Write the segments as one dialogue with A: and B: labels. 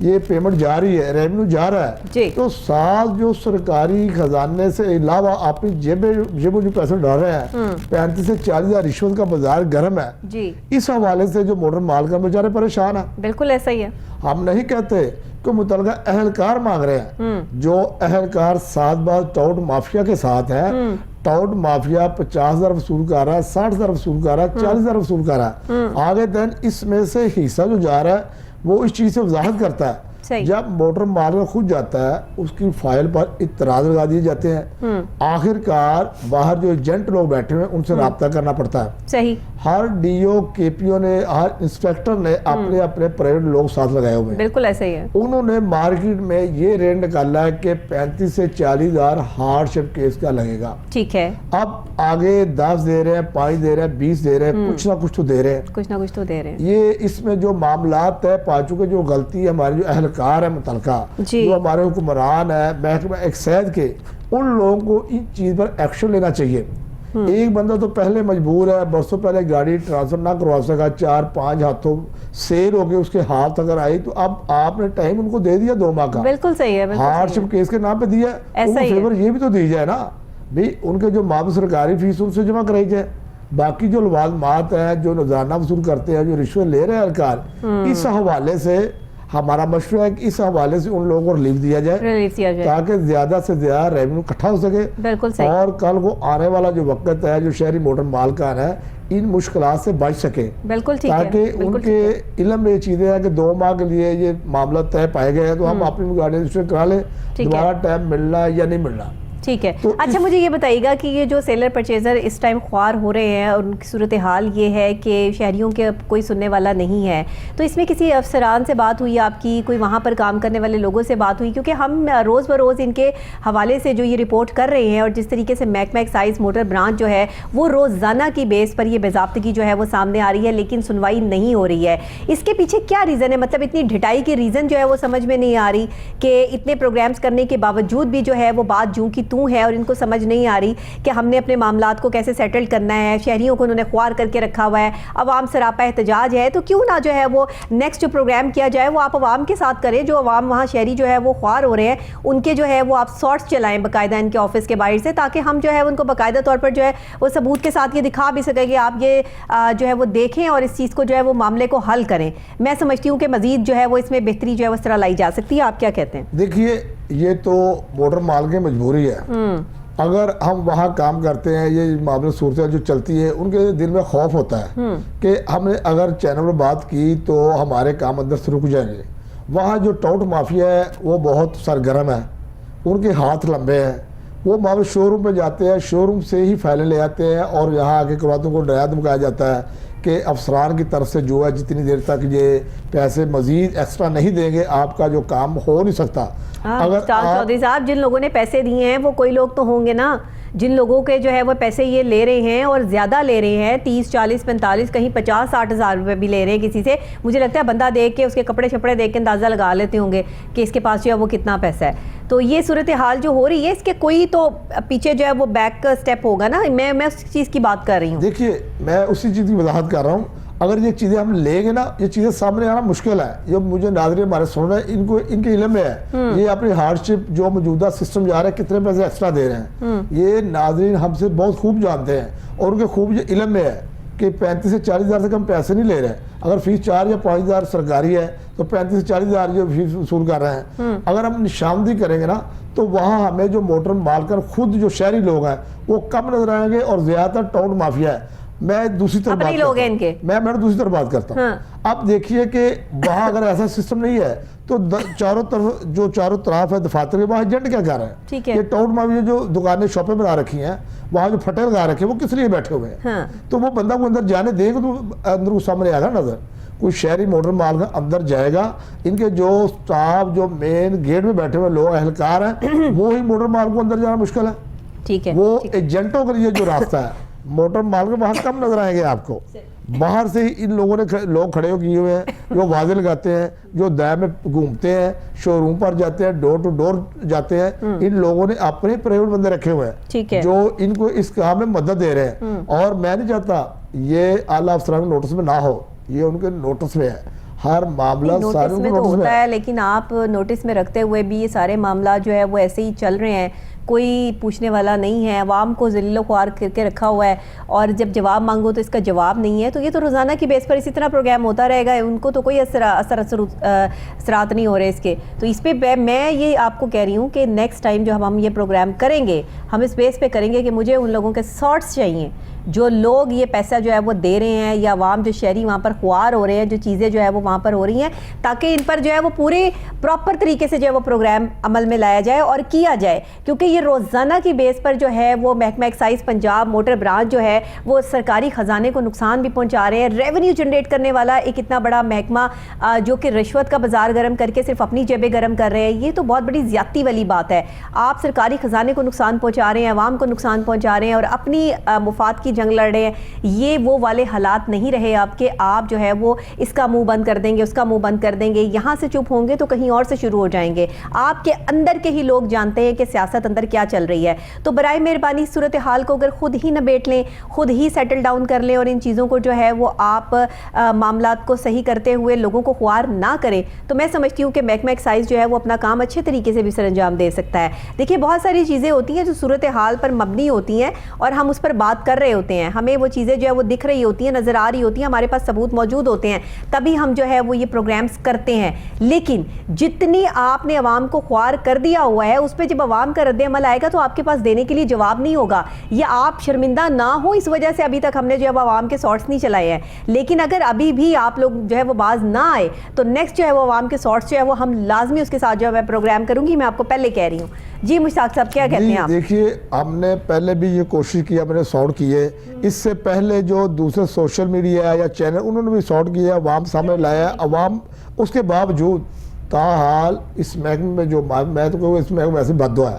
A: یہ پیمنٹ جا رہی ہے، ریونیو جا رہا ہے، تو ساتھ جو سرکاری خزانے سے علاوہ اپنی جیبوں جو پیسے ڈال رہے ہیں 35 سے 40 ہزار رشوت کا بازار گرم ہے، اس حوالے سے جو موٹر مالکان بیچارے پریشان ہیں۔
B: بالکل ایسا ہی ہے،
A: ہم نہیں کہتے کہ متعلقہ اہلکار مانگ رہے ہیں، جو اہلکار ساتھ بات ٹاؤٹ مافیا کے ساتھ ہے، ٹاؤٹ مافیا 50,000 وصول کر رہا ہے، 60,000 وصول کر رہا ہے، 40,000 وصول کر رہا ہے، آگے دن اس میں سے حصہ جو جا رہا ہے وہ اس چیز سے وضاحت کرتا ہے۔ جب موٹر مالک خود جاتا ہے اس کی فائل پر اعتراض لگا دیے جاتے ہیں، آخر کار باہر جو ایجنٹ لوگ بیٹھے ہوئے ان سے رابطہ کرنا پڑتا ہے۔
B: صحیح،
A: ہر ڈی او کے پی او نے، ہر انسپیکٹر نے اپنے اپنے پرائیویٹ لوگ ساتھ لگائے ہوئے ہیں،
B: بالکل ایسا ہی ہے۔
A: انہوں نے مارکیٹ میں یہ ریٹ نکالا ہے کہ 35 سے 40 ہزار ہارڈ شپ کیس کا لگے گا۔
B: ٹھیک ہے،
A: اب آگے 10 دے رہے ہیں، 5 دے رہے ہیں، 20 دے رہے ہیں، کچھ نہ کچھ تو دے رہے ہیں،
B: کچھ نہ کچھ تو دے رہے ہیں۔
A: یہ اس میں جو معاملات طے پا چکے، جو غلطی ہمارے جو اہلکار ہیں متعلقہ، جو ہمارے حکمران ہیں محکمہ ایکسائز کے، ان لوگوں کو ان چیز پر ایکشن لینا چاہیے۔ ایک بندہ تو پہلے مجبور ہے، برسوں پہلے گاڑی ٹرانسفر نہ کروا سکا، 4-5 ہاتھوں سیل ہو کے اس کے ہاتھ اگر آئی، تو اب آپ نے ٹائم ان کو دے دیا 2 ماہ کا،
B: بالکل صحیح ہے،
A: ہارڈ شپ کیس کے نام پہ دیا، ان کو فیور یہ بھی تو دی جائے نا بھی، ان کے جو معاوضہ سرکاری فیس ان سے جمع کرائی جائے، باقی جو لوازمات ہیں جو نذرانہ وصول کرتے ہیں، جو رشوت لے رہے ہیں اہلکار، اس حوالے سے ہمارا مشورہ ہے کہ اس حوالے سے ان لوگوں کو ریلیف دیا جائے تاکہ زیادہ سے زیادہ ریونیو اکٹھا ہو سکے، اور کل کو آنے والا جو وقت ہے جو شہری موٹر مالکان ہے ان مشکلات سے بچ سکے، تاکہ ان کے علم میں یہ چیزیں ہیں کہ 2 ماہ کے لیے یہ معاملہ طے پائے گئے ہیں تو ہم اپنی گاڑی رجسٹر کرا لیں، دوبارہ ٹائم ملنا یا نہیں ملنا۔
B: ٹھیک ہے، اچھا مجھے یہ بتائیے گا کہ یہ جو سیلر پرچیزر اس ٹائم خوار ہو رہے ہیں اور ان کی صورتحال یہ ہے کہ شہریوں کے کوئی سننے والا نہیں ہے، تو اس میں کسی افسران سے بات ہوئی آپ کی، کوئی وہاں پر کام کرنے والے لوگوں سے بات ہوئی؟ کیونکہ ہم روز بروز ان کے حوالے سے جو یہ رپورٹ کر رہے ہیں اور جس طریقے سے محکمہ ایکسائز موٹر برانچ جو ہے وہ روزانہ کی بیس پر یہ باضابطگی جو ہے وہ سامنے آ رہی ہے لیکن سنوائی نہیں ہو رہی ہے، اس کے پیچھے کیا ریزن ہے؟ مطلب اتنی ڈھٹائی کی ریزن جو ہے وہ سمجھ میں نہیں آ رہی کہ اتنے پروگرامز کرنے کے باوجود بھی جو ہے وہ بات جوں کی توں ہے اور ان کو سمجھ نہیں آ رہی کہ ہم نے اپنے معاملات کو کیسے سیٹل کرنا ہے، شہریوں کو انہوں نے خوار کر کے رکھا ہوا ہے، عوام سراپا احتجاج ہے، تو کیوں نہ جو ہے وہ نیکسٹ جو پروگرام کیا جائے وہ آپ عوام کے ساتھ کریں، جو عوام وہاں شہری جو ہے وہ خوار ہو رہے ہیں ان کے جو ہے وہ آپ سارٹس چلائیں باقاعدہ ان کے آفس کے باہر سے، تاکہ ہم جو ہے ان کو باقاعدہ طور پر جو ہے وہ ثبوت کے ساتھ یہ دکھا بھی سکیں کہ آپ یہ جو ہے وہ دیکھیں اور اس چیز کو جو ہے وہ معاملے کو حل کریں۔ میں سمجھتی ہوں کہ مزید جو ہے وہ اس میں بہتری جو ہے اس طرح لائی جا سکتی ہے، آپ کیا کہتے ہیں؟
A: دیکھیے یہ تو موٹر مالک کی مجبوری ہے، اگر ہم وہاں کام کرتے ہیں یہ معاملے صورتیں جو چلتی ہے ان کے دل میں خوف ہوتا ہے کہ ہم نے اگر چینل پر بات کی تو ہمارے کام اندر سے رک جائیں گے۔ وہاں جو ٹاؤٹ مافیا ہے وہ بہت سرگرم ہے، ان کے ہاتھ لمبے ہیں، وہ معاملے شو روم پہ جاتے ہیں، شو روم سے ہی فائلیں لے آتے ہیں اور یہاں آ کے کرواتے کو ڈرایا دھمکایا جاتا ہے کہ افسران کی طرف سے جو ہے جتنی دیر تک یہ پیسے مزید ایکسٹرا نہیں دیں گے آپ کا جو کام ہو نہیں سکتا۔
B: اگر چودھری صاحب جن لوگوں نے پیسے دیے ہیں وہ کوئی لوگ تو ہوں گے نا جن لوگوں کے جو ہے وہ پیسے یہ لے رہے ہیں اور زیادہ لے رہے ہیں، 30 40 45 کہیں 50 60 ہزار روپے بھی لے رہے ہیں کسی سے، مجھے لگتا ہے بندہ دیکھ کے اس کے کپڑے شپڑے دیکھ کے اندازہ لگا لیتے ہوں گے کہ اس کے پاس جو ہے وہ کتنا پیسہ ہے۔ تو یہ صورتحال جو ہو رہی ہے اس کے کوئی تو پیچھے جو ہے وہ بیک سٹیپ ہوگا نا، میں اس چیز کی بات کر رہی ہوں۔
A: دیکھیے میں اسی چیز کی وضاحت کر رہا ہوں، اگر یہ چیزیں ہم لیں گے نا یہ چیزیں سامنے آنا مشکل ہے، یہ مجھے ناظرین ہمارے سن رہے ہیں ان کے علم میں ہے یہ اپنی ہارڈ شپ جو موجودہ سسٹم جا رہا ہے کتنے پیسے ایکسٹرا دے رہے ہیں، یہ ناظرین ہم سے بہت خوب جانتے ہیں اور ان کے خوب یہ علم میں ہے کہ 35 سے 40 ہزار سے کم پیسے نہیں لے رہے، اگر فیس 4 یا 5 ہزار سرکاری ہے تو 35 سے 40 ہزار جو فیس وصول کر رہے ہیں۔ اگر ہم نشاندہی کریں گے نا تو وہاں ہمیں جو موٹر مالکان خود جو شہری لوگ ہیں وہ کم نظر آئیں گے اور زیادہ تر ٹاؤن مافیا ہے۔ میں دوسری طرف بات کرتا ہوں، اب دیکھیے کہ وہاں اگر ایسا سسٹم نہیں ہے تو چاروں طرف ہے دفاتر کے وہاں ایجنٹ کیا کر رہے ہیں، یہ ٹاؤن مافیا جو دکانیں شاپیں بنا رکھی ہیں وہاں جو پھٹے لگا رکھے ہیں وہ کس لیے بیٹھے ہوئے ہیں، تو وہ بندہ کو اندر جانے دے گا تو اندر کو سامنے آئے گا نظر، کوئی شہری موٹر مالک اندر جائے گا، ان کے جو سٹاف جو مین گیٹ میں بیٹھے ہوئے لوگ اہلکار ہیں وہی موٹر مالک کو اندر جانا مشکل ہے، وہ ایجنٹوں کے لیے جو راستہ ہے موٹر مالک وہاں کم نظر آئیں گے آپ کو، باہر سے ہی ان لوگوں نے لوگ کھڑے کیے ہوئے ہیں جو واضح لگاتے ہیں، جو دائیں میں گھومتے ہیں، شو روم پر جاتے ہیں، ڈور ٹو ڈور جاتے ہیں، ان لوگوں نے اپنے پرائیویٹ بندے رکھے ہوئے ہیں جو ان کو اس کام میں مدد دے رہے ہیں، اور میں نہیں چاہتا یہ اعلیٰ افسران کے نوٹس میں نہ ہو، یہ ان کے نوٹس میں ہے، ہر معاملہ
B: نوٹس میں تو ہوتا ہے، لیکن آپ نوٹس میں رکھتے ہوئے بھی یہ سارے معاملات جو ہے وہ ایسے ہی چل رہے ہیں، کوئی پوچھنے والا نہیں ہے، عوام کو ذلیل و خوار کر کے رکھا ہوا ہے، اور جب جواب مانگو تو اس کا جواب نہیں ہے. تو یہ تو روزانہ کی بیس پر اسی طرح پروگرام ہوتا رہے گا، ان کو تو کوئی اثرات نہیں ہو رہے اس کے. تو اس پہ میں یہ آپ کو کہہ رہی ہوں کہ نیکسٹ ٹائم جو ہم یہ پروگرام کریں گے، ہم اس بیس پہ کریں گے کہ مجھے ان لوگوں کے سارٹس چاہیے جو لوگ یہ پیسہ جو ہے وہ دے رہے ہیں، یا عوام جو شہری وہاں پر خوار ہو رہے ہیں، جو چیزیں جو ہے وہ وہاں پر ہو رہی ہیں، تاکہ ان پر جو ہے وہ پورے پراپر طریقے سے جو ہے وہ پروگرام عمل میں لایا جائے اور کیا جائے. کیونکہ یہ روزانہ کی بیس پر جو ہے وہ محکمہ ایکسائز پنجاب موٹر برانچ جو ہے وہ سرکاری خزانے کو نقصان بھی پہنچا رہے ہیں. ریونیو جنریٹ کرنے والا ایک اتنا بڑا محکمہ جو کہ رشوت کا بازار گرم کر کے صرف اپنی جیبیں گرم کر رہے ہیں، یہ تو بہت بڑی زیادتی والی بات ہے. آپ سرکاری خزانے کو نقصان پہنچا رہے ہیں، عوام کو نقصان پہنچا رہے ہیں، اور اپنی مفاد کی جنگ لڑ رہے ہیں. یہ وہ والے حالات نہیں رہے آپ کے آپ جو ہے وہ اس کا منہ بند کر دیں گے، اس کا منہ بند کر دیں گے، یہاں سے چپ ہوں گے تو کہیں اور سے شروع ہو جائیں گے. آپ کے اندر کے ہی لوگ جانتے ہیں کہ سیاست اندر کیا چل رہی ہے. تو برائے مہربانی صورتحال کو اگر خود ہی نبیٹ لیں، خود ہی سیٹل ڈاؤن کر لیں، اور ان چیزوں کو جو ہے وہ آپ معاملات کو صحیح کرتے ہوئے لوگوں کو خوار نہ کریں، تو میں سمجھتی ہوں کہ محکمہ ایکسائز جو ہے وہ اپنا کام اچھے طریقے سے بھی سر انجام دے سکتا ہے. دیکھیے بہت ساری چیزیں ہوتی ہیں جو صورتحال پر مبنی ہوتی ہیں اور ہم اس پر بات کر رہے ہوتے ہیں، ہمیں وہ چیزیں جو ہے وہ دکھ رہی ہوتی ہیں، نظر آ رہی ہوتی ہیں، ہمارے پاس ثبوت موجود ہوتے ہیں، تبھی ہم جو ہے وہ یہ پروگرامز کرتے ہیں. لیکن جتنی آپ نے عوام کو خوار کر دیا ہوا ہے، اس پہ جب عوام کا رد عمل آئے گا تو آپ کے پاس دینے کے لیے جواب نہیں ہوگا. یا آپ شرمندہ نہ ہو اس وجہ سے ابھی تک ہم نے جو ہے وہ عوام کے سارٹس نہیں چلائے ہیں، لیکن اگر ابھی بھی آپ لوگ جو ہے وہ باز نہ آئے تو نیکسٹ جو ہے وہ عوام کے سارٹس جو ہے وہ ہم لازمی اس کے ساتھ جو ہے میں پروگرام کروں گی. میں آپ کو پہلے کہہ رہی ہوں. جی مشتاق صاحب کیا کہتے ہیں آپ؟
A: دیکھیے ہم نے پہلے بھی یہ کوشش کی، ہم نے سارٹ کیے، اس سے پہلے جو دوسرے سوشل میڈیا یا چینل انہوں نے بھی سارٹ کیا، عوام سامنے لایا. عوام اس کے باوجود تاحال اس محکمے میں جو میں تو کہوں اس محکمے ویسے بد دعا ہے.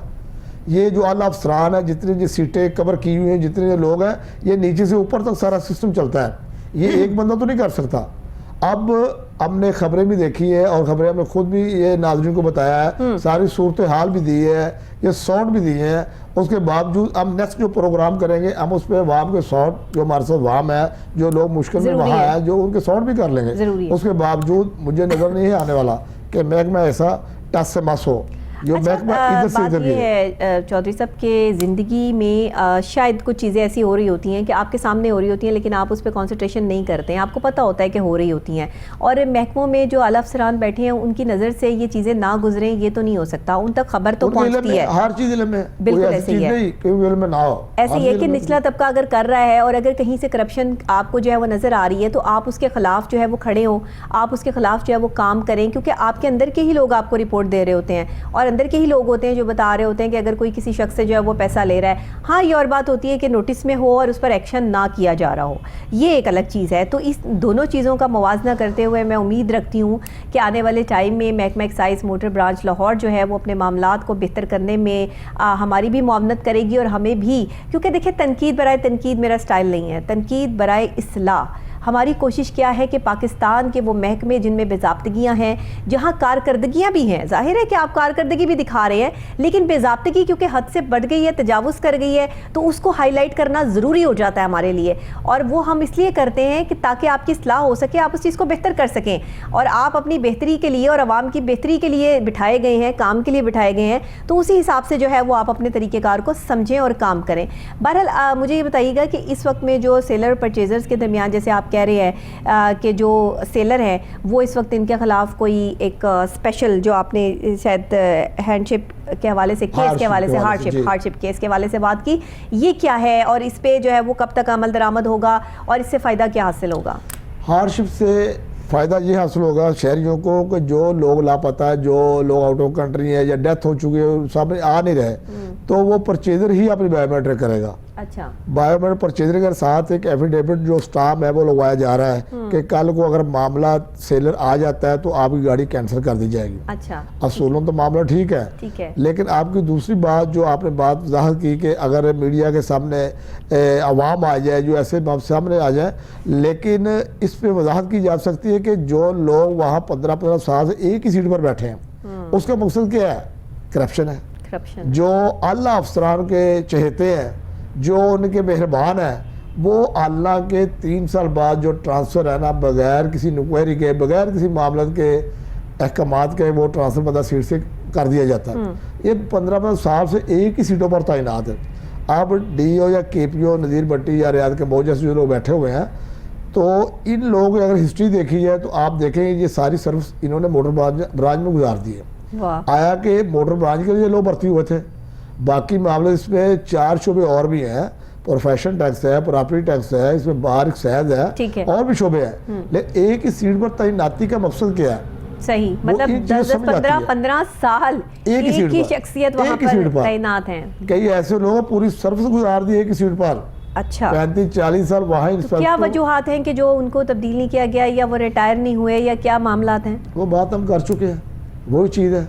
A: یہ جو اعلیٰ افسران ہے، جتنی جو سیٹیں کور کی ہوئی ہیں، جتنے جو لوگ ہیں، یہ نیچے سے اوپر تک سارا سسٹم چلتا ہے. یہ ایک بندہ تو نہیں کر سکتا. اب ہم نے خبریں بھی دیکھی ہے اور خبریں ہم نے خود بھی یہ ناظرین کو بتایا ہے، ساری صورتحال بھی دی ہے، یہ سارٹ بھی دیے ہیں. اس کے باوجود ہم نیکسٹ جو پروگرام کریں گے ہم اس پہ عوام کے سارٹ جو ہمارے ساتھ عوام ہے، جو لوگ مشکل میں وہاں ہیں، جو ان کے سارٹ بھی کر لیں گے. اس کے باوجود مجھے نظر نہیں ہے آنے والا کہ محکمہ ایسا ٹس سے مس ہو جو محکمہ ادھر سے ادھر بھی ہے.
B: چودھری صاحب کے زندگی میں شاید کچھ چیزیں ایسی ہو رہی ہوتی ہیں کہ آپ کے سامنے ہو رہی ہوتی ہیں لیکن آپ اس پہ کانسنٹریشن نہیں کرتے ہیں، آپ کو پتہ ہوتا ہے کہ ہو رہی ہوتی ہیں، اور محکموں میں جو اعلیٰ افسران بیٹھے ہیں ان کی نظر سے یہ چیزیں نہ گزریں، یہ تو نہیں ہو سکتا. ان تک خبر تو پہنچتی ہے،
A: ہر چیز علم میں،
B: بالکل ایسے ہی ہے، ایسے ہی ہے کہ نچلا طبقہ اگر کر رہا ہے اور اگر کہیں سے کرپشن آپ کو جو ہے وہ نظر آ رہی ہے تو آپ اس کے خلاف جو ہے وہ کھڑے ہوں، آپ اس کے خلاف جو ہے وہ کام کریں، کیونکہ آپ کے اندر کے ہی لوگ آپ کو رپورٹ دے رہے ہوتے ہیں اور اندر کے ہی لوگ ہوتے ہیں جو بتا رہے ہوتے ہیں کہ اگر کوئی کسی شخص سے جو ہے وہ پیسہ لے رہا ہے. ہاں یہ اور بات ہوتی ہے کہ نوٹس میں ہو اور اس پر ایکشن نہ کیا جا رہا ہو، یہ ایک الگ چیز ہے. تو اس دونوں چیزوں کا موازنہ کرتے ہوئے میں امید رکھتی ہوں کہ آنے والے ٹائم میں محکمہ ایکسائز موٹر برانچ لاہور جو ہے وہ اپنے معاملات کو بہتر کرنے میں ہماری بھی معاونت کرے گی اور ہمیں بھی، کیونکہ دیکھیں تنقید برائے تنقید میرا سٹائل نہیں ہے، تنقید برائے اصلاح. ہماری کوشش کیا ہے کہ پاکستان کے وہ محکمے جن میں بے ضابطگیاں ہیں، جہاں کارکردگیاں بھی ہیں، ظاہر ہے کہ آپ کارکردگی بھی دکھا رہے ہیں لیکن بے ضابطگی کیونکہ حد سے بڑھ گئی ہے، تجاوز کر گئی ہے، تو اس کو ہائی لائٹ کرنا ضروری ہو جاتا ہے ہمارے لیے، اور وہ ہم اس لیے کرتے ہیں کہ تاکہ آپ کی اصلاح ہو سکے، آپ اس چیز کو بہتر کر سکیں، اور آپ اپنی بہتری کے لیے اور عوام کی بہتری کے لیے بٹھائے گئے ہیں، کام کے لیے بٹھائے گئے ہیں، تو اسی حساب سے جو ہے وہ آپ اپنے طریقہ کار کو سمجھیں اور کام کریں. بہرحال مجھے یہ بتائیے گا کہ اس وقت میں جو سیلر پرچیزرز کے درمیان جیسے آپ کہہ رہے ہیں کہ جو سیلر ہے وہ اس وقت ان کے خلاف کوئی ایک اسپیشل جو آپ نے شاید ہینڈ شپ کے حوالے سے کیس کے حوالے سے ہارڈ شپ کیس کے حوالے سے بات کی، یہ کیا ہے اور اس پہ جو ہے وہ کب تک عمل درآمد ہوگا اور اس سے فائدہ کیا حاصل ہوگا؟
A: ہارڈ شپ سے فائدہ یہ حاصل ہوگا شہریوں کو کہ جو لوگ لاپتہ ہے، جو لوگ آؤٹ آف کنٹری ہیں یا ڈیتھ ہو چکی ہے، سامنے آ نہیں رہے، تو وہ پرچیزر ہی اپنی بایو میٹرک کرے گا.
B: اچھا،
A: بایو میٹرک پرچیزر کے ساتھ ایک ایفیڈیوٹ جو اسٹامپ ہے وہ لگوایا جا رہا ہے کہ کل کو اگر معاملہ سیلر آ جاتا ہے تو آپ کی گاڑی کینسل کر دی جائے گی.
B: اچھا،
A: اصولوں تو معاملہ ٹھیک ہے، لیکن آپ کی دوسری بات جو آپ نے بات ظاہر کی کہ اگر میڈیا کے سامنے عوام آ جائے جو ایسے سامنے آ جائیں، لیکن اس پہ وضاحت کی جا سکتی ہے کہ جو لوگ وہاں 15 سال سے ایک ہی سیٹ پر بیٹھے ہیں اس کا مقصد کیا ہے؟ کرپشن ہے. جو اعلیٰ افسران کے چہیتے ہیں، جو ان کے مہربان ہیں، وہ اللہ کے 3 سال بعد جو ٹرانسفر ہے نا، بغیر کسی انکوائری کے، بغیر کسی معاملات کے احکامات کے، وہ ٹرانسفر بندہ سیٹ سے کر دیا جاتا ہے. یہ 15 سال سے ایک ہی سیٹوں پر تعینات ہے. اب ڈی او یا کے پی او نذیر بھٹی یا ریاض کمبوج جیسے جو لوگ بیٹھے ہوئے ہیں، تو ان لوگوں کی اگر ہسٹری دیکھی جائے تو آپ دیکھیں یہ ساری سروس انہوں نے موٹر برانچ میں گزار دی ہے. آیا کہ موٹر برانچ کے لیے لوگ بھرتی ہوئے تھے، باقی معاملے اس میں 4 شعبے اور بھی ہیں. پروفیشن ٹیکس ہے، پراپرٹی ٹیکس ہے، اس میں باہر ایکسائز ہے، اور بھی شعبے ہیں. لیکن ایک ہی سیٹ پر تعیناتی کا مقصد کیا ہے؟
B: صحیح، مطلب 10-15 سال ایک ہی شخصیت وہاں پر تعینات ہیں.
A: کئی ایسے لوگ پوری سروس گزار دی ایک ہی سیٹ پر.
B: اچھا،
A: 35-40 سال وہاں.
B: کیا وجوہات ہیں کہ جو ان کو تبدیل نہیں کیا گیا، یا وہ ریٹائر نہیں ہوئے، یا کیا معاملات ہیں؟
A: وہ بات ہم کر چکے ہیں. وہی چیز ہے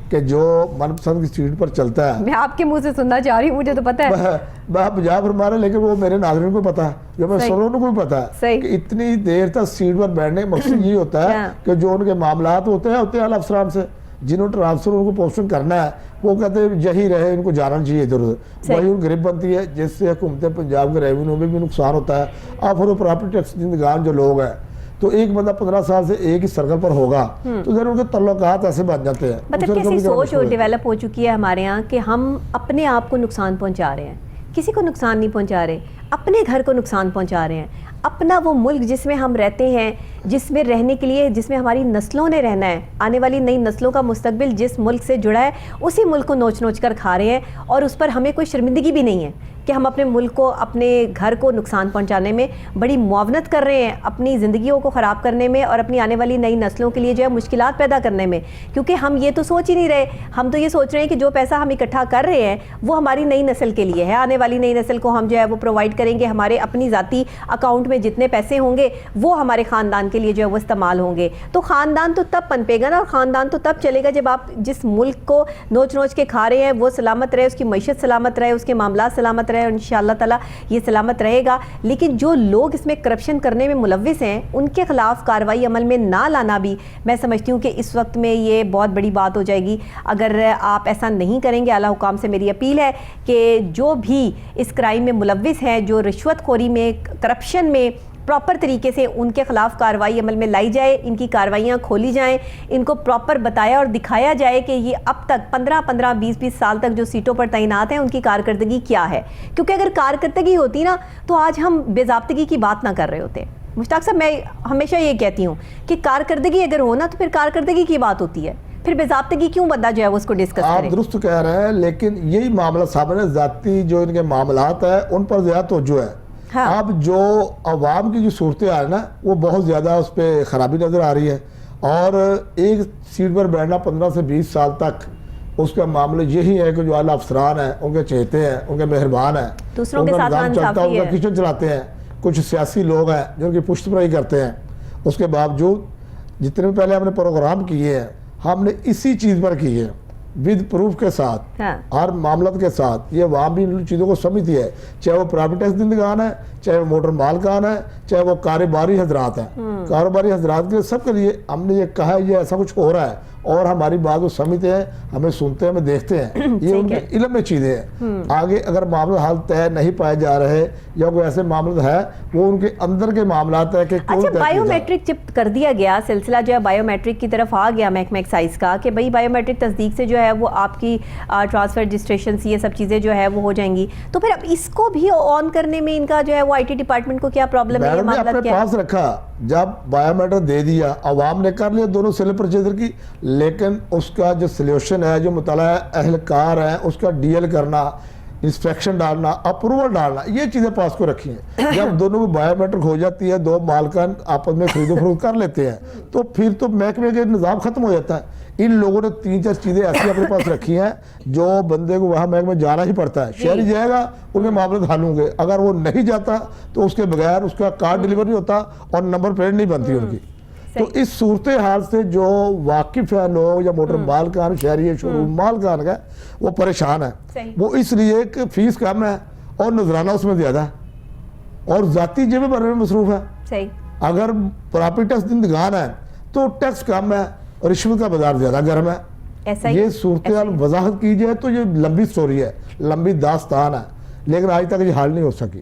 A: کہ جو من پسند کی سیٹ پر چلتا ہے.
B: میں آپ کے منہ سے سننا چاہ رہی ہوں، مجھے تو پتہ ہے
A: میں پنجاب فرما رہا، لیکن وہ میرے ناظرین کو پتا ہے، جو میں سنوں کو بھی پتا ہے کہ اتنی دیر تک سیٹ پر بیٹھنے کا مقصد یہ ہوتا ہے کہ جو ان کے معاملات ہوتے ہیں اعلیٰ افسران سے، جنہوں ٹرانسفر ان کو پوسٹنگ کرنا ہے، وہ کہتے ہیں یہی رہے، ان کو جانا چاہیے ادھر ادھر. وہی ان گرپ بنتی ہے جس سے حکومت پنجاب کے ریونیو میں بھی نقصان ہوتا ہے. اب وہ پراپرٹی ٹیکس زندگان جو لوگ ہیں، تو ایک بندہ 15 سال سے ایک ہی سرکل پر ہوگا تو ذرا ان کے تعلقات ایسے بن جاتے ہیں.
B: مطلب کیسی سوچ ڈیولپ ہو چکی ہے ہمارے یہاں کہ ہم اپنے آپ کو نقصان پہنچا رہے ہیں، کسی کو نقصان نہیں پہنچا رہے، اپنے گھر کو نقصان پہنچا رہے ہیں. اپنا وہ ملک جس میں ہم رہتے ہیں، جس میں رہنے کے لیے، جس میں ہماری نسلوں نے رہنا ہے، آنے والی نئی نسلوں کا مستقبل جس ملک سے جڑا ہے، اسی ملک کو نوچ نوچ کر کھا رہے ہیں. اور اس پر ہمیں کوئی شرمندگی بھی نہیں ہے کہ ہم اپنے ملک کو، اپنے گھر کو نقصان پہنچانے میں بڑی معاونت کر رہے ہیں، اپنی زندگیوں کو خراب کرنے میں، اور اپنی آنے والی نئی نسلوں کے لیے جو ہے مشکلات پیدا کرنے میں. کیونکہ ہم یہ تو سوچ ہی نہیں رہے، ہم تو یہ سوچ رہے ہیں کہ جو پیسہ ہم اکٹھا کر رہے ہیں وہ ہماری نئی نسل کے لیے ہے. آنے والی نئی نسل کو ہم جو ہے وہ پرووائڈ کریں گے، ہمارے اپنی ذاتی اکاؤنٹ میں جتنے پیسے ہوں گے وہ ہمارے خاندان کے لیے جو ہے وہ استعمال ہوں گے. تو خاندان تو تب پنپے گا نا، اور خاندان تو تب چلے گا جب آپ جس ملک کو نوچ نوچ کے کھا رہے ہیں وہ سلامت رہے، اس کی معیشت سلامت رہے، اس کے معاملات سلامت رہے، اور انشاءاللہ تعالیٰ یہ سلامت رہے گا. لیکن جو لوگ اس میں کرپشن کرنے میں ملوث ہیں ان کے خلاف کارروائی عمل میں نہ لانا بھی میں سمجھتی ہوں کہ اس وقت میں یہ بہت بڑی بات ہو جائے گی اگر آپ ایسا نہیں کریں گے. اعلیٰ حکام سے میری اپیل ہے کہ جو بھی اس کرائم میں ملوث ہیں، جو رشوت خوری میں، کرپشن میں، پراپر طریقے سے ان کے خلاف کارروائی عمل میں لائی جائے، ان کی کارروائیاں کھولی جائیں، ان کو پراپر بتایا اور دکھایا جائے کہ یہ اب تک 15 20 سال تک جو سیٹوں پر تعینات ہیں ان کی کارکردگی کیا ہے. کیونکہ اگر کارکردگی ہوتی نا تو آج ہم بے ضابطگی کی بات نہ کر رہے ہوتے. مشتاق صاحب، میں ہمیشہ یہ کہتی ہوں کہ کارکردگی اگر ہو نا تو پھر کارکردگی کی بات ہوتی ہے، پھر بے ضابطگی کیوں بندہ جو ہے اس کو ڈسکس کرے.
A: آپ درست کہہ رہے ہیں، لیکن یہی معاملہ صاحب نے ذاتی جو ان کے معاملات ہیں ان پر زیادہ توجہ ہے. اب جو عوام کی جو صورتیں آ رہی نا وہ بہت زیادہ اس پہ خرابی نظر آ رہی ہے. اور ایک سیٹ پر بیٹھنا 15 سے 20 سال تک اس کا معاملہ یہی ہے کہ جو اعلیٰ افسران ہیں ان کے چہتے ہیں، ان کے مہربان ہیں،
B: دوسروں کے ساتھ
A: چلتا ہے، ان کا کچن چلاتے ہیں. کچھ سیاسی لوگ ہیں جو ان کی پشت پرائی کرتے ہیں. اس کے باوجود جتنے بھی پہلے ہم نے پروگرام کیے ہیں ہم نے اسی چیز پر کیے ہیں، ود پروف کے ساتھ، ہر معاملات کے ساتھ. یہ عوام بھی ان چیزوں کو سمجھتی ہے، چاہے وہ پرائیویٹ ٹیکس زندگان ہے، چاہے وہ موٹر مالکان ہے، چاہے وہ کاروباری حضرات ہیں. کاروباری حضرات کے سب کے لیے ہم نے یہ کہا ہے یہ ایسا کچھ ہو رہا ہے، اور ہماری بات وہ سمجھتے ہیں، ہمیں سنتے ہیں، ہمیں دیکھتے ہیں. یہ ان کے علم میں چیزیں ہیں. آگے اگر معاملہ حل طے نہیں پائے جا رہے یا کوئی ایسے معاملات ہے وہ ان کے اندر کے معاملات ہے کہ
B: اچھا بائیو میٹرک جب کر دیا گیا، سلسلہ جو ہے بائیو میٹرک کی طرف آ گیا محکمہ ایکسائز کا کہ بھائی بائیو میٹرک تصدیق سے جو ہے وہ آپ کی ٹرانسفر رجسٹریشن یہ سب چیزیں جو ہے وہ ہو جائیں گی، تو پھر اب اس کو بھی آن کرنے میں ان کا جو ہے وہ آئی ٹی ڈپارٹمنٹ کو کیا پرابلم ہے؟
A: میڈم نے اپنے پاس رکھا، جب بائیو میٹرک دے دیا عوام نے کر لیا دونوں سیلر پرچیزر کی، لیکن اس کا جو سلیوشن ہے، جو مطالعہ اہلکار ہے، اس کا ڈی ایل کرنا، انسپیکشن ڈالنا، اپروول ڈالنا، یہ چیزیں پاس کو رکھی ہیں. جب دونوں میں بائیو میٹرک ہو جاتی ہے، دو مالکان آپس میں خرید و فروخت کر لیتے ہیں تو پھر تو محکمے کے نظام ختم ہو جاتا ہے. ان لوگوں نے 3-4 چیزیں ایسی اپنے پاس رکھی ہیں جو بندے کو وہاں محکمے جانا ہی پڑتا ہے. شہری جائے گا ان کے معاملات حل ہوں گے، اگر وہ نہیں جاتا تو اس کے بغیر اس کا کارڈ ڈیلیور نہیں ہوتا اور نمبر پلیٹ نہیں بنتی ان کی. تو اس صورتحال سے جو واقف ہیں لوگ یا موٹر مالکان، شہری شو روم مالکان کا، وہ پریشان ہے. وہ اس لیے کہ فیس کم ہے اور نذرانہ اس میں زیادہ ہے اور ذاتی جیبیں بھرنے میں مصروف ہے. اگر پراپرٹی ٹیکس زندگان ہے تو ٹیکس کم ہے، رشوت کا بازار زیادہ گرم ہے. یہ صورتحال وضاحت کی جائے تو یہ لمبی سٹوری ہے، لمبی داستان ہے، لیکن آج تک یہ حل نہیں ہو سکی.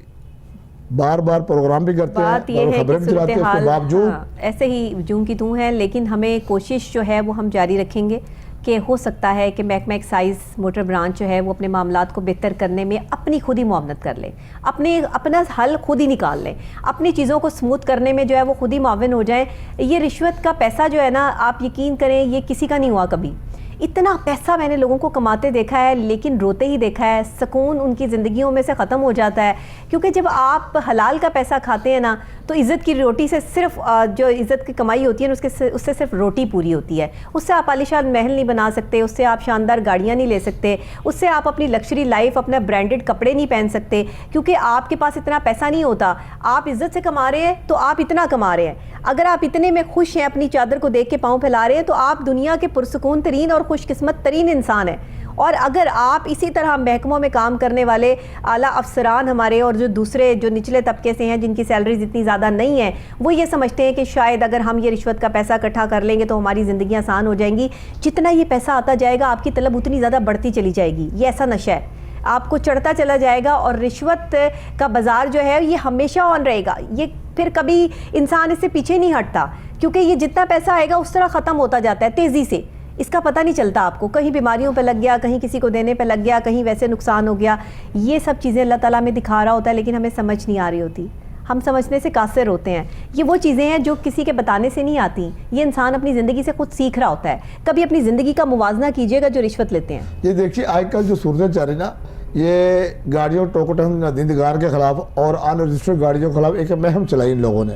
A: بار بار پروگرام بھی کرتے
B: بات
A: ہیں
B: یہ
A: اور
B: ہے
A: خبریں
B: کہ
A: بھی چلاتے ہیں، اس کے
B: صورتحال
A: باوجود
B: ایسے ہی جوں کی توں ہے، لیکن ہمیں کوشش جو ہے وہ ہم جاری رکھیں گے کہ ہو سکتا ہے کہ محکمہ ایکسائز موٹر برانچ جو ہے وہ اپنے معاملات کو بہتر کرنے میں اپنی خود ہی معاونت کر لے، اپنا حل خود ہی نکال لیں، اپنی چیزوں کو سموتھ کرنے میں جو ہے وہ خود ہی معاون ہو جائیں۔ یہ رشوت کا پیسہ جو ہے نا، آپ یقین کریں یہ کسی کا نہیں ہوا کبھی۔ اتنا پیسہ میں نے لوگوں کو کماتے دیکھا ہے لیکن روتے ہی دیکھا ہے، سکون ان کی زندگیوں میں سے ختم ہو جاتا ہے، کیونکہ جب آپ حلال کا پیسہ کھاتے ہیں نا تو عزت کی روٹی سے صرف جو عزت کی کمائی ہوتی ہے نا اس سے صرف روٹی پوری ہوتی ہے، اس سے آپ عالیشان محل نہیں بنا سکتے، اس سے آپ شاندار گاڑیاں نہیں لے سکتے، اس سے آپ اپنی لکشری لائف، اپنا برانڈڈ کپڑے نہیں پہن سکتے، کیونکہ آپ کے پاس اتنا پیسہ نہیں ہوتا۔ آپ عزت سے کما رہے ہیں تو آپ اتنا کما رہے ہیں، اگر آپ اتنے میں خوش ہیں، اپنی چادر کو دیکھ کے پاؤں پھیلا رہے ہیں، تو آپ دنیا کے پرسکون ترین اور خوش قسمت ترین انسان ہیں۔ اور اگر آپ اسی طرح محکموں میں کام کرنے والے اعلیٰ افسران ہمارے اور جو دوسرے جو نچلے طبقے سے ہیں جن کی سیلریز اتنی زیادہ نہیں ہیں، وہ یہ سمجھتے ہیں کہ شاید اگر ہم یہ رشوت کا پیسہ اکٹھا کر لیں گے تو ہماری زندگیاں آسان ہو جائیں گی، جتنا یہ پیسہ آتا جائے گا آپ کی طلب اتنی زیادہ بڑھتی چلی جائے گی۔ یہ ایسا نشہ ہے، آپ کو چڑھتا چلا جائے گا، اور رشوت کا بازار جو ہے یہ ہمیشہ آن رہے گا، یہ پھر کبھی انسان اس سے پیچھے نہیں ہٹتا، کیونکہ یہ جتنا پیسہ آئے گا اس طرح ختم ہوتا جاتا ہے تیزی سے، اس کا پتہ نہیں چلتا آپ کو، کہیں بیماریوں پہ لگ گیا، کہیں کسی کو دینے پہ لگ گیا، کہیں ویسے نقصان ہو گیا۔ یہ سب چیزیں اللہ تعالیٰ میں دکھا رہا ہوتا ہے لیکن ہمیں سمجھ نہیں آ رہی ہوتی، ہم سمجھنے سے قاصر ہوتے ہیں۔ یہ وہ چیزیں ہیں جو کسی کے بتانے سے نہیں آتی، یہ انسان اپنی زندگی سے خود سیکھ رہا ہوتا ہے۔ کبھی اپنی زندگی کا موازنہ کیجئے گا جو رشوت لیتے ہیں۔
A: یہ دیکھیے آج کل جو صورتیں چل رہی نا، یہ گاڑیوں ٹوکن ندیندگار کے خلاف اور ان رجسٹرڈ گاڑیوں کے خلاف ایک مہم چلائی ان لوگوں نے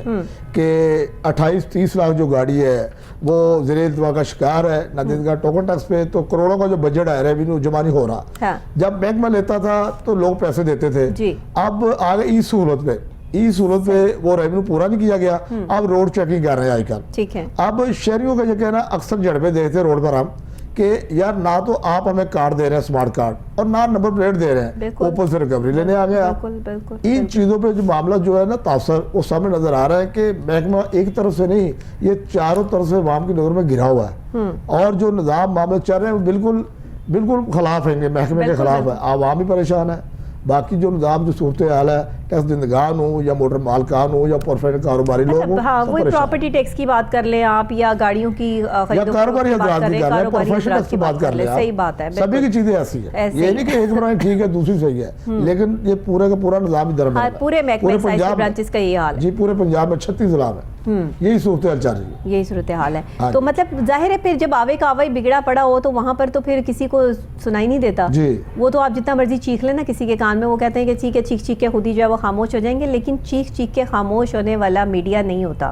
A: کہ 28-30 لاکھ جو گاڑی ہے وہ زیر التوا کا شکار ہے ندیندگار ٹوکن ٹیکس پہ، تو کروڑوں کا جو بجٹ ہے ریونیو جمع نہیں ہو رہا۔ جب بینک میں لیتا تھا تو لوگ پیسے دیتے تھے، اب آگے ای سہولت پہ وہ ریونیو پورا نہیں کیا گیا، اب روڈ چیکنگ کر رہے ہیں آج کل۔ اب شہریوں کا یہ کہنا، اکثر جھڑپیں دیتے روڈ پر ہم کہ یار نہ تو آپ ہمیں کارڈ دے رہے ہیں اسمارٹ کارڈ، اور نہ نمبر پلیٹ دے رہے ہیں، اوپر سے ریکوری لینے آ گئے آپ۔ ان چیزوں پہ جو معاملہ جو ہے نا تاثر وہ سامنے نظر آ رہا ہے کہ محکمہ ایک طرف سے نہیں، یہ چاروں طرف سے عوام کی نظر میں گرا ہوا ہے، اور جو نظام معاملے چل رہے ہیں وہ بالکل خلاف ہیں، محکمے کے خلاف ہے، عوام ہی پریشان ہے۔ باقی جو نظام جو صورتحال ہے، ٹیکس دہندگان ہوں یا موٹر مالکان ہوں یا پروفیشنل کاروباری لوگ ہوں،
B: ہاں وہی پراپرٹی ٹیکس کی بات کر لیں آپ، یا گاڑیوں کی
A: یا کاروباری حضرات کی کر لیں، پروفیشنل ٹیکس کی بات کر لیں،
B: صحیح بات ہے،
A: سبھی کی چیزیں ایسی ہیں، یہ نہیں کہ ایک برانچ ٹھیک ہے دوسری صحیح ہے، لیکن یہ پورے کا پورا نظام ادھر میں
B: پورے محکمہ ایکسائز کے برانچز کا یہ حال ہے۔
A: جی پورے پنجاب میں 36 ضلع میں یہی صورتحال چل رہی ہے،
B: یہی صورتحال ہے۔ تو مطلب ظاہر ہے پھر جب آوے کا آوائی بگڑا پڑا ہو تو وہاں پر تو پھر کسی کو سنائی نہیں دیتا، وہ تو آپ جتنا مرضی چیخ لیں نا کسی کے کان میں، وہ کہتے ہیں کہ چیخ چیخ کے خود ہی جو ہے وہ خاموش ہو جائیں گے، لیکن چیخ کے خاموش ہونے والا میڈیا نہیں ہوتا۔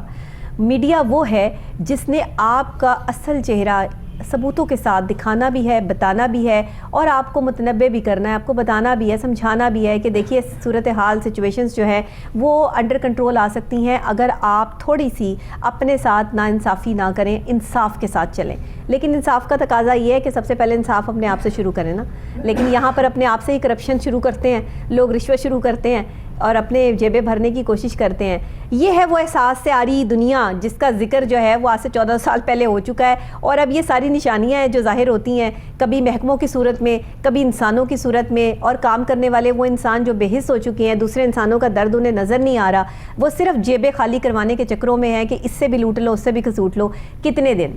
B: میڈیا وہ ہے جس نے آپ کا اصل چہرہ ثبوتوں کے ساتھ دکھانا بھی ہے، بتانا بھی ہے، اور آپ کو متنبع بھی کرنا ہے، آپ کو بتانا بھی ہے، سمجھانا بھی ہے کہ دیکھیے صورتحال سچویشنز جو ہے وہ انڈر کنٹرول آ سکتی ہیں اگر آپ تھوڑی سی اپنے ساتھ ناانصافی نہ کریں، انصاف کے ساتھ چلیں۔ لیکن انصاف کا تقاضا یہ ہے کہ سب سے پہلے انصاف اپنے آپ سے شروع کریں نا، لیکن یہاں پر اپنے آپ سے ہی کرپشن شروع کرتے ہیں لوگ، رشوت شروع کرتے ہیں اور اپنے جیبیں بھرنے کی کوشش کرتے ہیں۔ یہ ہے وہ احساس سے آ رہی دنیا جس کا ذکر جو ہے وہ آج سے 14 سال پہلے ہو چکا ہے، اور اب یہ ساری نشانیاں ہیں جو ظاہر ہوتی ہیں، کبھی محکموں کی صورت میں، کبھی انسانوں کی صورت میں، اور کام کرنے والے وہ انسان جو بے حس ہو چکے ہیں، دوسرے انسانوں کا درد انہیں نظر نہیں آ رہا، وہ صرف جیبیں خالی کروانے کے چکروں میں ہیں کہ اس سے بھی لوٹ لو، اس سے بھی کسوٹ لو۔ کتنے دن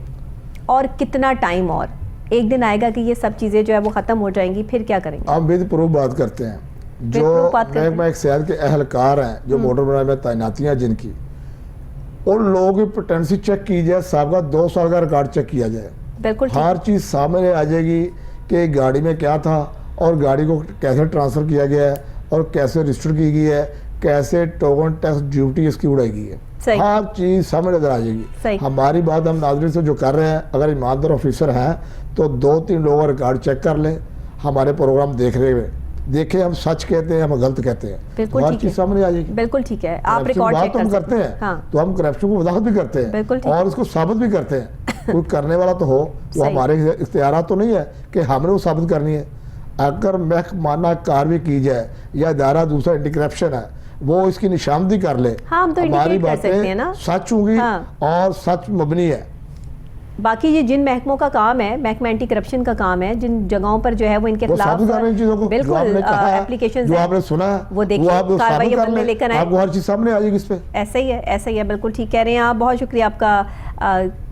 B: اور کتنا ٹائم، اور ایک دن آئے گا کہ یہ سب چیزیں جو ہے وہ ختم ہو جائیں گی، پھر کیا کریں گے؟
A: آپ بے پروف بات کرتے ہیں، جو محکمہ ایکسائز کے اہلکار ہیں، جو موٹر برانچ میں تعیناتیاں جن کی، ان لوگوں کی پٹنسی چیک کی جائے، سابقہ 2 سال کا ریکارڈ چیک کیا جائے،
B: بالکل
A: ہر چیز سامنے آ جائے گی کہ گاڑی میں کیا تھا، اور گاڑی کو کیسے ٹرانسفر کیا گیا ہے، اور کیسے رجسٹر کی گئی ہے، کیسے ٹوکن ٹیکس ڈیوٹی اس کی اڑائی گئی ہے، ہر چیز سامنے نظر آ جائے گی۔ ہماری بات ہم ناظرین سے جو کر رہے ہیں، اگر ایماندار آفیسر ہیں تو 2-3 لوگوں کا ریکارڈ چیک کر لیں، ہمارے پروگرام دیکھ رہے ہوئے دیکھیں، ہم سچ کہتے ہیں، ہم غلط کہتے ہیں، ہر چیز سامنے آ جائے گی۔
B: بالکل ٹھیک ہے، آپ ریکارڈ چیک
A: کرتے ہیں تو ہم کرپشن کو وضاحت بھی کرتے ہیں اور اس کو ثابت بھی کرتے ہیں، کوئی کرنے والا تو ہو، وہ ہمارے اختیارات تو نہیں ہے کہ ہم نے وہ ثابت کرنی ہے۔ اگر محکمانہ کارروائی کی جائے یا ادارہ دوسرا اینٹی کرپشن ہے وہ اس کی نشاندہی کر لے، ہماری باتیں سچ ہوں گی اور سچ مبنی ہے۔
B: باقی یہ جن محکموں کا کام ہے، محکمہ اینٹی کرپشن کا کام ہے، جن جگہوں پر جو ہے وہ ان کے خلاف بالکل اپلیکیشنز
A: جو آپ نے سنا
B: وہ دیکھیں، کارروائی عمل میں لے کر آئیں،
A: آپ کو ہر چیز سامنے آ جائے گی اس پہ۔
B: ایسا ہی ہے، بالکل ٹھیک کہہ رہے ہیں آپ۔ بہت شکریہ آپ کا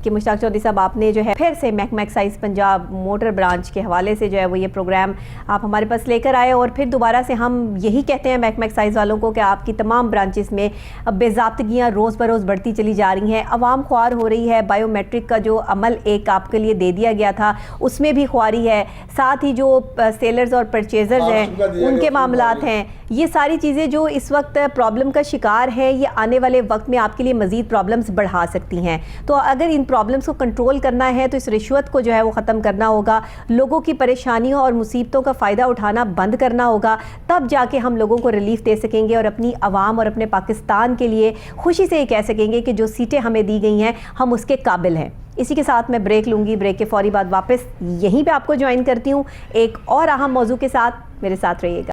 B: کہ مشتاق چودھری صاحب، آپ نے جو ہے پھر سے محکمہ ایکسائز پنجاب موٹر برانچ کے حوالے سے جو ہے وہ یہ پروگرام آپ ہمارے پاس لے کر آئے، اور پھر دوبارہ سے ہم یہی کہتے ہیں محکمہ ایکسائز والوں کو کہ آپ کی تمام برانچز میں بے ضابطگیاں روز بروز بڑھتی چلی جا رہی ہیں، عوام خوار ہو رہی ہے، بائیو میٹرک کا جو عمل ایک آپ کے لیے دے دیا گیا تھا اس میں بھی خواری ہے، ساتھ ہی جو سیلرز اور پرچیزرز ہیں ان کے معاملات ہیں، یہ ساری چیزیں جو اس وقت پرابلم کا شکار ہیں، یہ آنے والے وقت میں آپ کے لیے مزید پرابلمز بڑھا سکتی ہیں۔ تو اگر ان پرابلمز کو کنٹرول کرنا ہے تو اس رشوت کو جو ہے وہ ختم کرنا ہوگا، لوگوں کی پریشانیوں اور مصیبتوں کا فائدہ اٹھانا بند کرنا ہوگا، تب جا کے ہم لوگوں کو ریلیف دے سکیں گے اور اپنی عوام اور اپنے پاکستان کے لیے خوشی سے یہ کہہ سکیں گے کہ جو سیٹیں ہمیں دی گئی ہیں ہم اس کے قابل ہیں۔ اسی کے ساتھ میں بریک لوں گی، بریک کے فوری بعد واپس یہیں پہ آپ کو جوائن کرتی ہوں ایک اور اہم موضوع کے ساتھ، میرے ساتھ رہیے گا۔